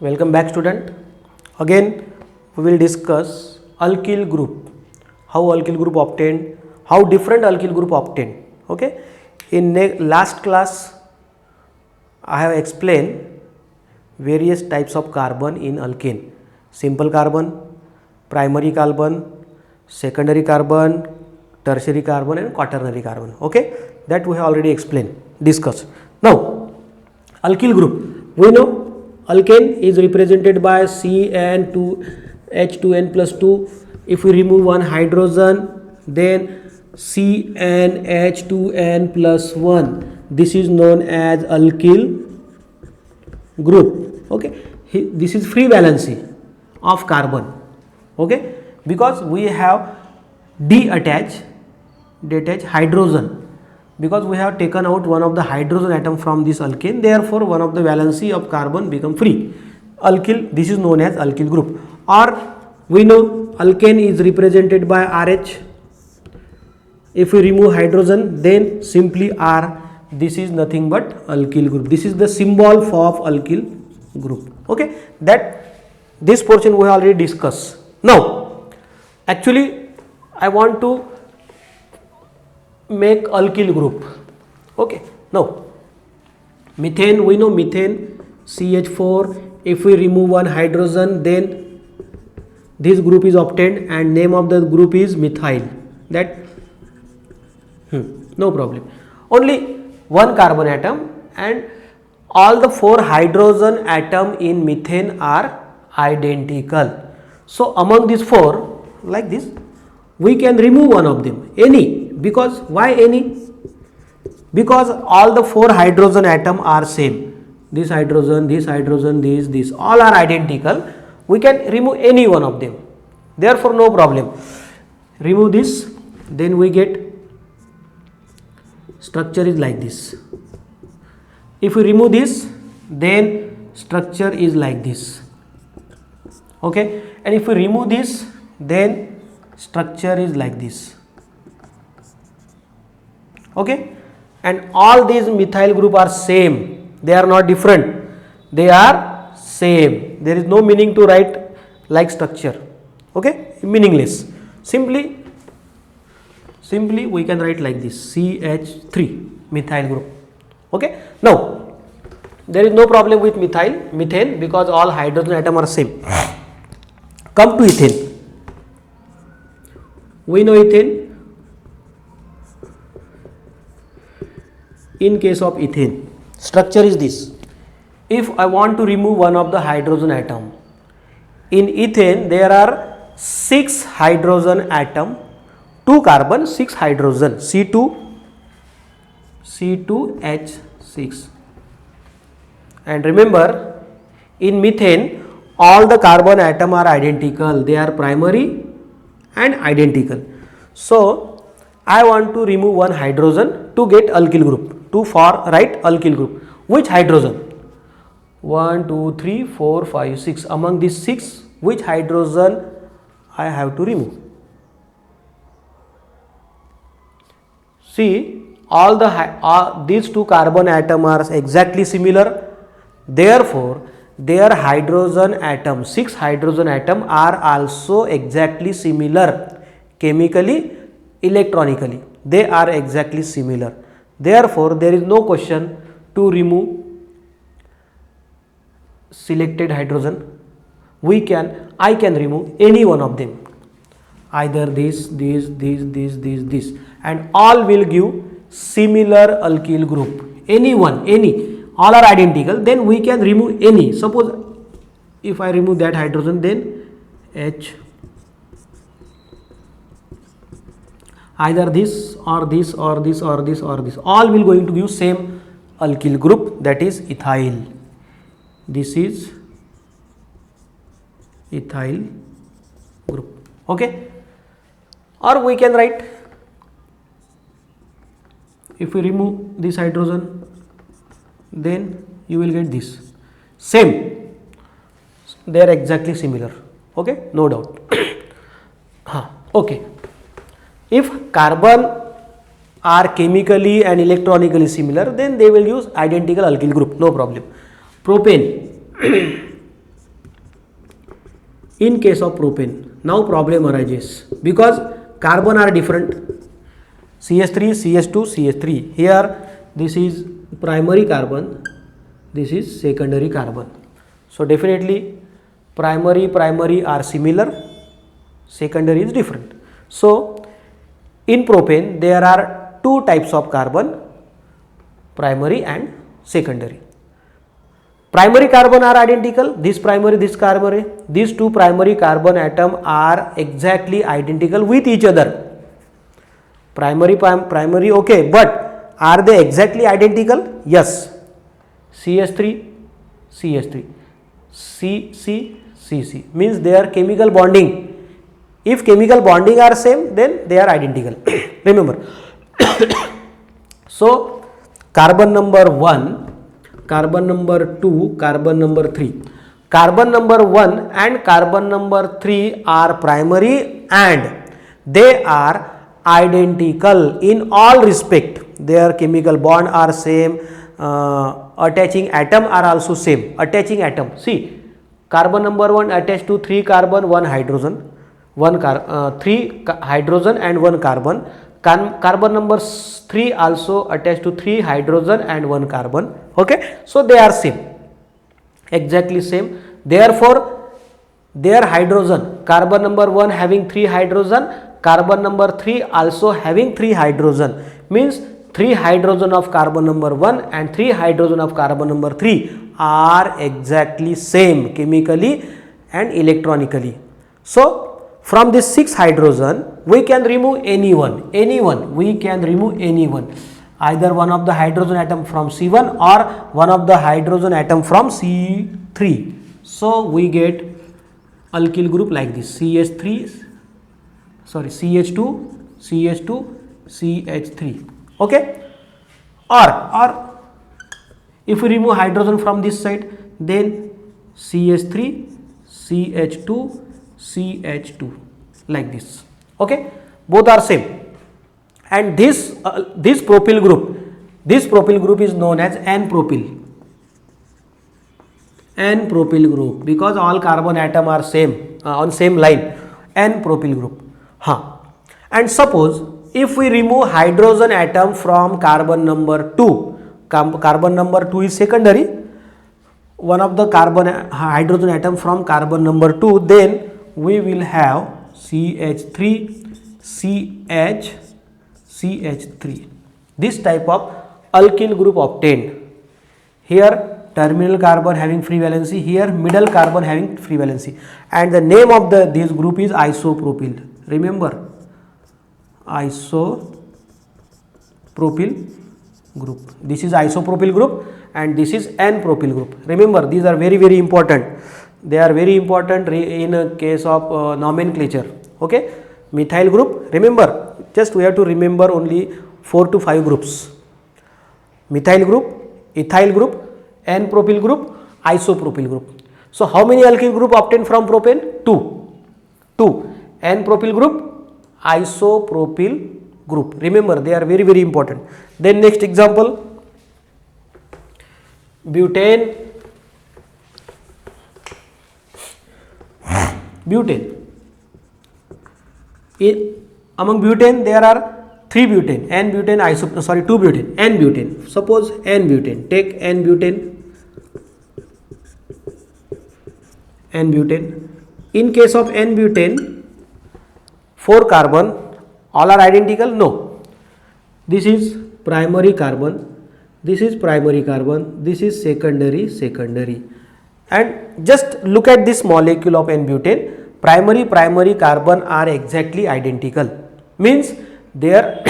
Welcome back, student. Again we will discuss alkyl group, how alkyl group obtained, how different alkyl group obtained. Okay, in last class I have explained various types of carbon in alkane: simple carbon, primary carbon, secondary carbon, tertiary carbon and quaternary carbon. Okay, that we have already explained, discussed. Now alkyl group, we know alkane is represented by CN2H2N plus 2. If we remove one hydrogen, then CnH2n plus 1. This is known as alkyl group. Okay, this is free valency of carbon. Okay, because we have detached hydrogen, because we have taken out one of the hydrogen atom from this alkane, therefore one of the valency of carbon become free. Alkyl, this is known as alkyl group. Or we know alkane is represented by RH. If we remove hydrogen, then simply R. This is nothing but alkyl group. This is the symbol of alkyl group. Okay, that this portion we have already discussed. Now actually I want to make alkyl group. Okay, now methane, we know methane CH4. If we remove one hydrogen, then this group is obtained and name of the group is methyl. That no problem. Only one carbon atom and all the 4 hydrogen atom in methane are identical. So among these 4, like this, we can remove one of them, any. Because why any? Because all the 4 hydrogen atom are same. This hydrogen, this, all are identical. We can remove any one of them. Therefore no problem. Remove this, then we get structure is like this. If we remove this, then structure is like this. Okay, and if we remove this, then structure is like this. Okay, and all these methyl group are same, they are not different, they are same. There is no meaning to write like structure. Okay, meaningless. Simply we can write like this, CH3 methyl group. Okay, now there is no problem with methane because all hydrogen atom are same. Come to ethane. We know ethane. In case of ethane, structure is this. If I want to remove one of the hydrogen atom, in ethane there are 6 hydrogen atom, 2 carbon, 6 hydrogen, C2H6. And remember, in methane all the carbon atom are identical, they are primary and identical. So I want to remove one hydrogen to get alkyl group, to write alkyl group. Which hydrogen? 1, 2, 3, 4, 5, 6. Among these 6, which hydrogen I have to remove? See, all these 2 carbon atom are exactly similar. Therefore, their hydrogen atom, 6 hydrogen atom are also exactly similar chemically, electronically. They are exactly similar. Therefore, there is no question to remove selected hydrogen. I can remove any one of them, either this, and all will give similar alkyl group. Any, all are identical, then we can remove any. Suppose if I remove that hydrogen, then H, either this or this or this or this or this, all will going to give same alkyl group, that is ethyl. This is ethyl group. Okay, or we can write, if we remove this hydrogen, then you will get this same, they are exactly similar. Okay, no doubt. Okay, if carbon are chemically and electronically similar, then they will use identical alkyl group, no problem. Propane. In case of propane, now problem arises because carbon are different. CH3, CH2, CH3. Here this is primary carbon, this is secondary carbon. So definitely primary are similar, secondary is different. So in propane there are two types of carbon, primary and secondary. Primary carbon are identical, this primary, this primary, these two primary carbon atom are exactly identical with each other. Primary, okay, but are they exactly identical? Yes. CH3, CH3, CC, CC means their chemical bonding. If chemical bonding are same, then they are identical. Remember. So carbon number 1, carbon number 2, carbon number 3. Carbon number 1 and carbon number 3 are primary and they are identical in all respect. Their chemical bond are same, attaching atom are also same. Attaching atom, see, carbon number 1 attached to 3 carbon, 1 hydrogen, 3 hydrogen and 1 carbon. Carbon number 3 also attached to 3 hydrogen and 1 carbon. Okay, so they are same, exactly same. Therefore their hydrogen, carbon number 1 having 3 hydrogen, carbon number 3 also having 3 hydrogen, means 3 hydrogen of carbon number 1 and 3 hydrogen of carbon number 3 are exactly same chemically and electronically. So from this 6 hydrogen we can remove anyone, we can remove anyone, either one of the hydrogen atom from C1 or one of the hydrogen atom from C3. So we get alkyl group like this, CH2, CH2, CH3. Okay, or if we remove hydrogen from this side, then CH3, CH2, CH2 like this. Okay, both are same. And this propyl group is known as N-propyl. N-propyl group, because all carbon atom are same on same line. N-propyl group. And suppose if we remove hydrogen atom from carbon number 2, carbon number 2 is secondary, one of the hydrogen atom from carbon number 2, then we will have CH3, CH3. This type of alkyl group obtained. Here terminal carbon having free valency, here middle carbon having free valency, and the name of this group is isopropyl. Remember, isopropyl group. This is isopropyl group and this is N-propyl group. Remember, these are very, very important. They are very important in a case of nomenclature. Okay, methyl group. Remember, just we have to remember only 4 to 5 groups: methyl group, ethyl group, N-propyl group, isopropyl group. So how many alkyl group obtained from propane? 2. N-propyl group, isopropyl group. Remember, they are very, very important. Then next example, butane. Among butane there are 3 butane, N-butane, 2 butane, N-butane. Suppose N-butane, take N-butane. In case of N-butane, 4 carbon, all are identical? No. This is primary carbon, this is primary carbon, this is secondary. And just look at this molecule of N-butane. Primary carbon are exactly identical, means their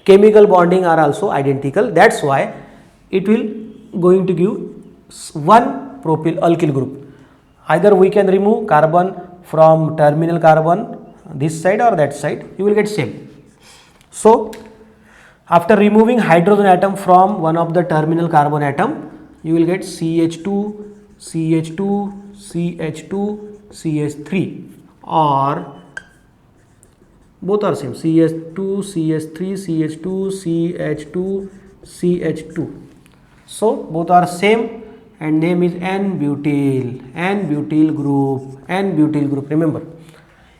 chemical bonding are also identical. That's why it will going to give one propyl alkyl group. Either we can remove carbon from terminal carbon this side or that side, you will get same. So after removing hydrogen atom from one of the terminal carbon atom, you will get CH2, CH2, CH2, CH3, or both are same, CH2, CH3, CH2, CH2, CH2. So both are same and name is N-butyl group. Remember,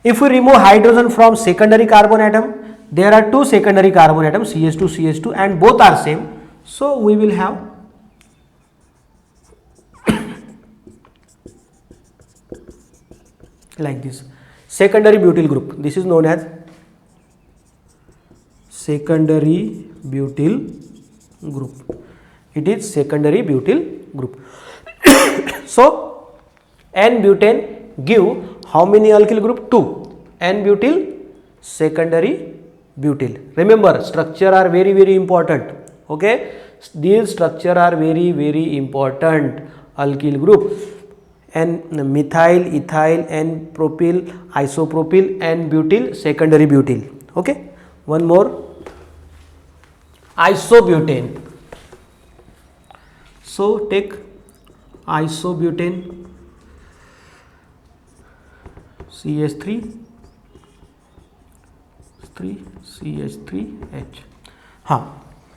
if we remove hydrogen from secondary carbon atom, there are two secondary carbon atoms, CH2, CH2, and both are same. So we will have like this secondary butyl group. This is known as secondary butyl group. It is secondary butyl group. So N-butane give how many alkyl group? 2. N-butyl secondary butyl. Remember, structure are very important. Okay, these structure are very important. Alkyl group, N methyl, ethyl, N propyl, isopropyl, N butyl secondary butyl. Okay, one more, isobutane. So take isobutane, CH3 CH3H.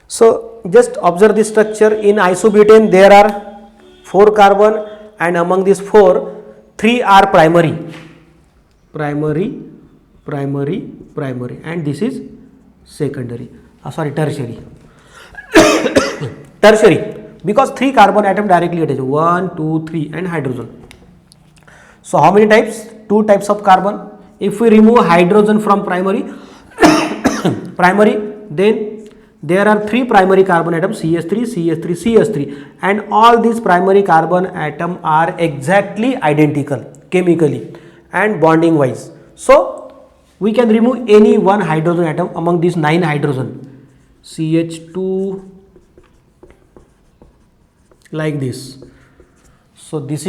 So just observe this structure. In isobutane there are 4 carbon, and among these 4, 3 are primary, and this is secondary, tertiary. Tertiary, because 3 carbon atom directly attached, 1, 2, 3, and hydrogen. So how many types? 2 types of carbon. If we remove hydrogen from primary, then there are 3 primary carbon atoms, CH3, CH3, CH3, and all these primary carbon atoms are exactly identical chemically and bonding wise. So we can remove any one hydrogen atom among these 9 hydrogen, CH2, like this. So this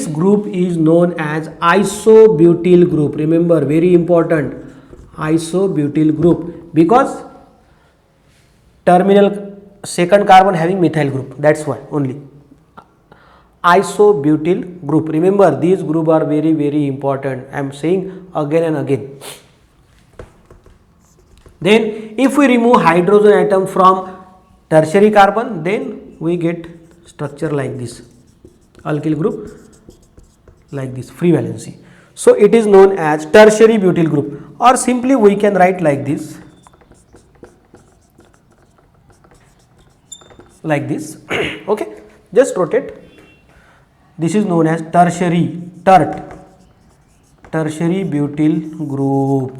group is known as isobutyl group. Remember, very important, isobutyl group, because terminal second carbon having methyl group, that's why only isobutyl group. Remember, these group are very important. I am saying again and again. Then if we remove hydrogen atom from tertiary carbon, then we get structure like this, alkyl group like this, free valency. So it is known as tertiary butyl group, or simply we can write like this, okay, just rotate. This is known as tertiary butyl group.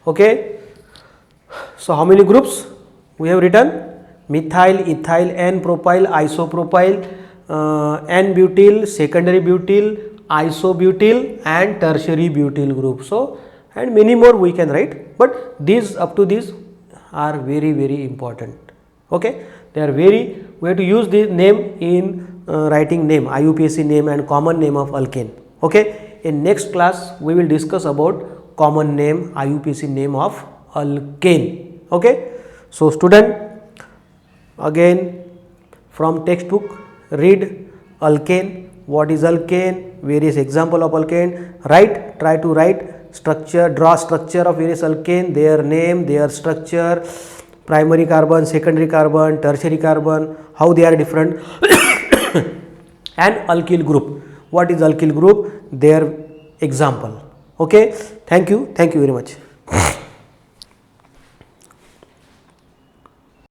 Okay, so how many groups we have written? Methyl, ethyl, N-propyl, isopropyl, N-butyl, secondary butyl, isobutyl, and tertiary butyl group. So, and many more we can write, but these up to these are very important. Okay, they are we have to use the name in writing name, IUPAC name and common name of alkane. Okay, in next class we will discuss about common name, IUPAC name of alkane. Okay, so student, again from textbook read alkane, what is alkane, various example of alkane, try to write structure, draw structure of various alkane, their name, their structure, primary carbon, secondary carbon, tertiary carbon, how they are different, and alkyl group, what is alkyl group, their example. Okay, thank you very much.